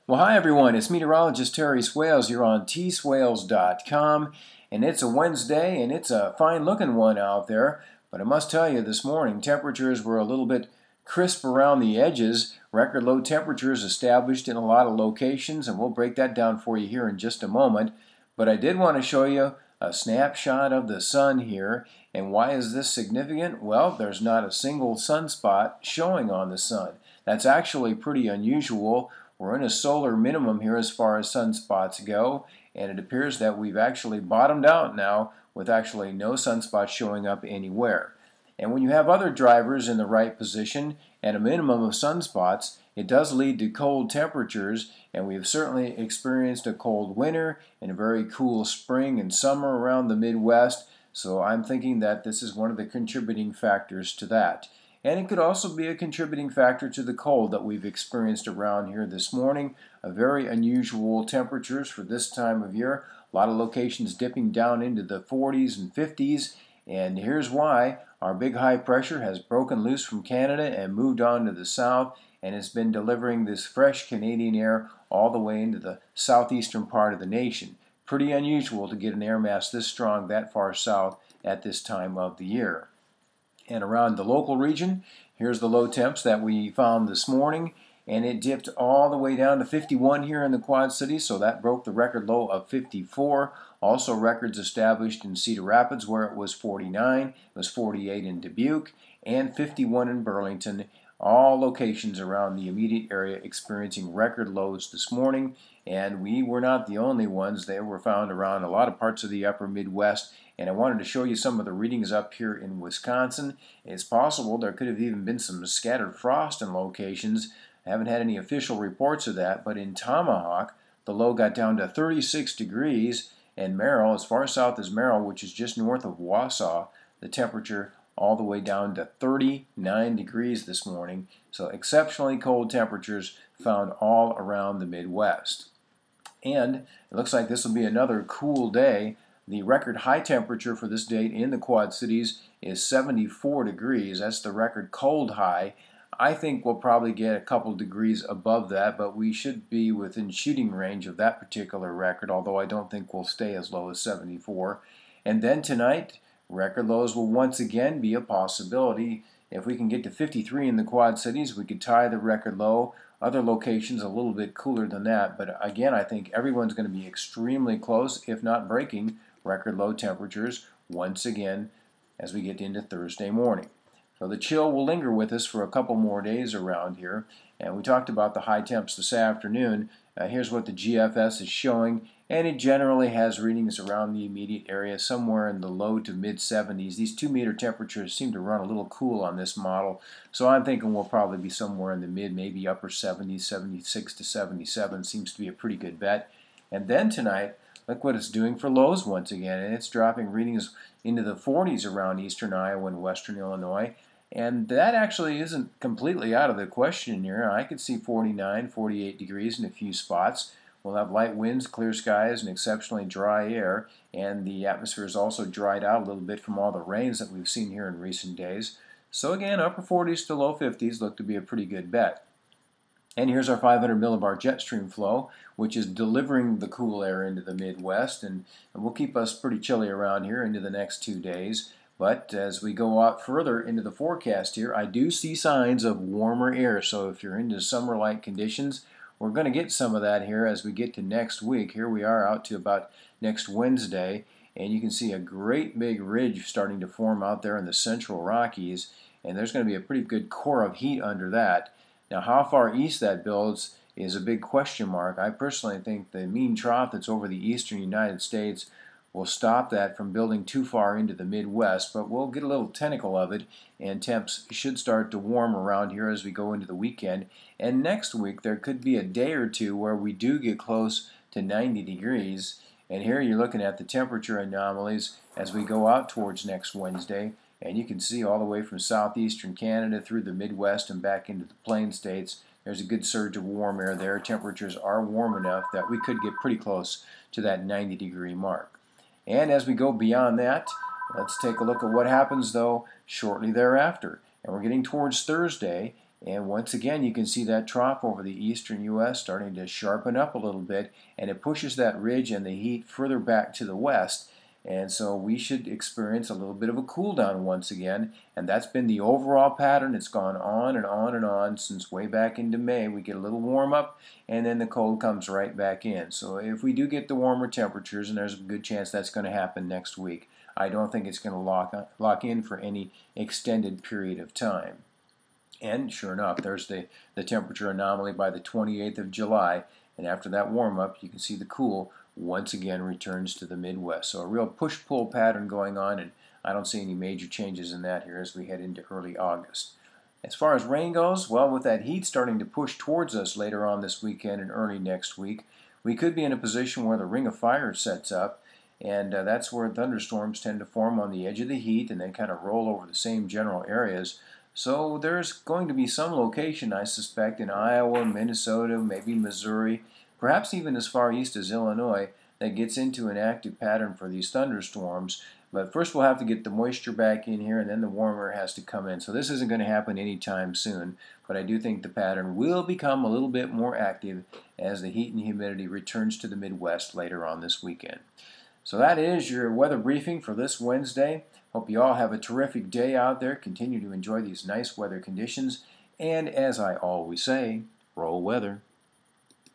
Well, hi everyone, it's meteorologist Terry Swails here on tswails.com, and it's a Wednesday and it's a fine looking one out there, but I must tell you this morning temperatures were a little bit crisp around the edges. Record low temperatures established in a lot of locations, and we'll break that down for you here in just a moment. But I did want to show you a snapshot of the sun here, and why is this significant? Well, there's not a single sunspot showing on the sun. That's actually pretty unusual. We're in a solar minimum here as far as sunspots go, and it appears that we've actually bottomed out now with actually no sunspots showing up anywhere. And when you have other drivers in the right position and a minimum of sunspots, it does lead to cold temperatures, and we've certainly experienced a cold winter and a very cool spring and summer around the Midwest, so I'm thinking that this is one of the contributing factors to that. And it could also be a contributing factor to the cold that we've experienced around here this morning. A very unusual temperatures for this time of year. A lot of locations dipping down into the 40s and 50s. And here's why. Our big high pressure has broken loose from Canada and moved on to the south, and has been delivering this fresh Canadian air all the way into the southeastern part of the nation. Pretty unusual to get an air mass this strong that far south at this time of the year. And around the local region, here's the low temps that we found this morning, and it dipped all the way down to 51 here in the Quad Cities, so that broke the record low of 54. Also records established in Cedar Rapids where it was 49, it was 48 in Dubuque, and 51 in Burlington. All locations around the immediate area experiencing record lows this morning, and we were not the only ones. They were found around a lot of parts of the upper Midwest, and I wanted to show you some of the readings up here in Wisconsin. It's possible there could have even been some scattered frost in locations. I haven't had any official reports of that, but in Tomahawk, the low got down to 36 degrees, and Merrill, as far south as Merrill, which is just north of Wausau, the temperature all the way down to 39 degrees this morning. So exceptionally cold temperatures found all around the Midwest. And it looks like this will be another cool day. The record high temperature for this date in the Quad Cities is 74 degrees. That's the record cold high. I think we'll probably get a couple degrees above that, but we should be within shooting range of that particular record, although I don't think we'll stay as low as 74. And then tonight, record lows will once again be a possibility. If we can get to 53 in the Quad Cities, we could tie the record low. Other locations a little bit cooler than that, but again, I think everyone's going to be extremely close, if not breaking, record low temperatures once again as we get into Thursday morning. So the chill will linger with us for a couple more days around here, and we talked about the high temps this afternoon. Here's what the GFS is showing, and it generally has readings around the immediate area somewhere in the low to mid 70s. These 2-meter temperatures seem to run a little cool on this model, so I'm thinking we'll probably be somewhere in the mid, maybe upper 70s, 76 to 77 seems to be a pretty good bet. And then tonight, look what it's doing for lows once again, and it's dropping readings into the 40s around eastern Iowa and western Illinois. And that actually isn't completely out of the question here. I could see 49, 48 degrees in a few spots. We'll have light winds, clear skies, and exceptionally dry air. And the atmosphere is also dried out a little bit from all the rains that we've seen here in recent days. So again, upper 40s to low 50s look to be a pretty good bet. And here's our 500 millibar jet stream flow, which is delivering the cool air into the Midwest, and will keep us pretty chilly around here into the next 2 days. But as we go out further into the forecast here, I do see signs of warmer air. So if you're into summer-like conditions, we're going to get some of that here as we get to next week. Here we are out to about next Wednesday, and you can see a great big ridge starting to form out there in the central Rockies, and there's going to be a pretty good core of heat under that. Now, how far east that builds is a big question mark. I personally think the mean trough that's over the eastern United States will stop that from building too far into the Midwest, but we'll get a little tentacle of it, and temps should start to warm around here as we go into the weekend. And next week, there could be a day or two where we do get close to 90 degrees. And here you're looking at the temperature anomalies as we go out towards next Wednesday. And you can see all the way from southeastern Canada through the Midwest and back into the Plain States. There's a good surge of warm air there. Temperatures are warm enough that we could get pretty close to that 90-degree mark. And as we go beyond that, let's take a look at what happens, though, shortly thereafter. And we're getting towards Thursday, And once again, you can see that trough over the eastern U.S. starting to sharpen up a little bit, and it pushes that ridge and the heat further back to the west. And so we should experience a little bit of a cool down once again, and that's been the overall pattern. It's gone on and on and on since way back into May. We get a little warm up, and then the cold comes right back in. So if we do get the warmer temperatures, and there's a good chance that's going to happen next week, I don't think it's going to lock in for any extended period of time. And sure enough, there's the temperature anomaly by the 28th of July. And after that warm-up, you can see the cool once again returns to the Midwest. So a real push-pull pattern going on, and I don't see any major changes in that here as we head into early August. As far as rain goes, well, with that heat starting to push towards us later on this weekend and early next week, we could be in a position where the ring of fire sets up, and that's where thunderstorms tend to form on the edge of the heat and then kind of roll over the same general areas. So there's going to be some location, I suspect, in Iowa, Minnesota, maybe Missouri, perhaps even as far east as Illinois, that gets into an active pattern for these thunderstorms. But first we'll have to get the moisture back in here, and then the warmer has to come in. So this isn't going to happen anytime soon, but I do think the pattern will become a little bit more active as the heat and humidity returns to the Midwest later on this weekend. So that is your weather briefing for this Wednesday. Hope you all have a terrific day out there. Continue to enjoy these nice weather conditions. And as I always say, roll weather.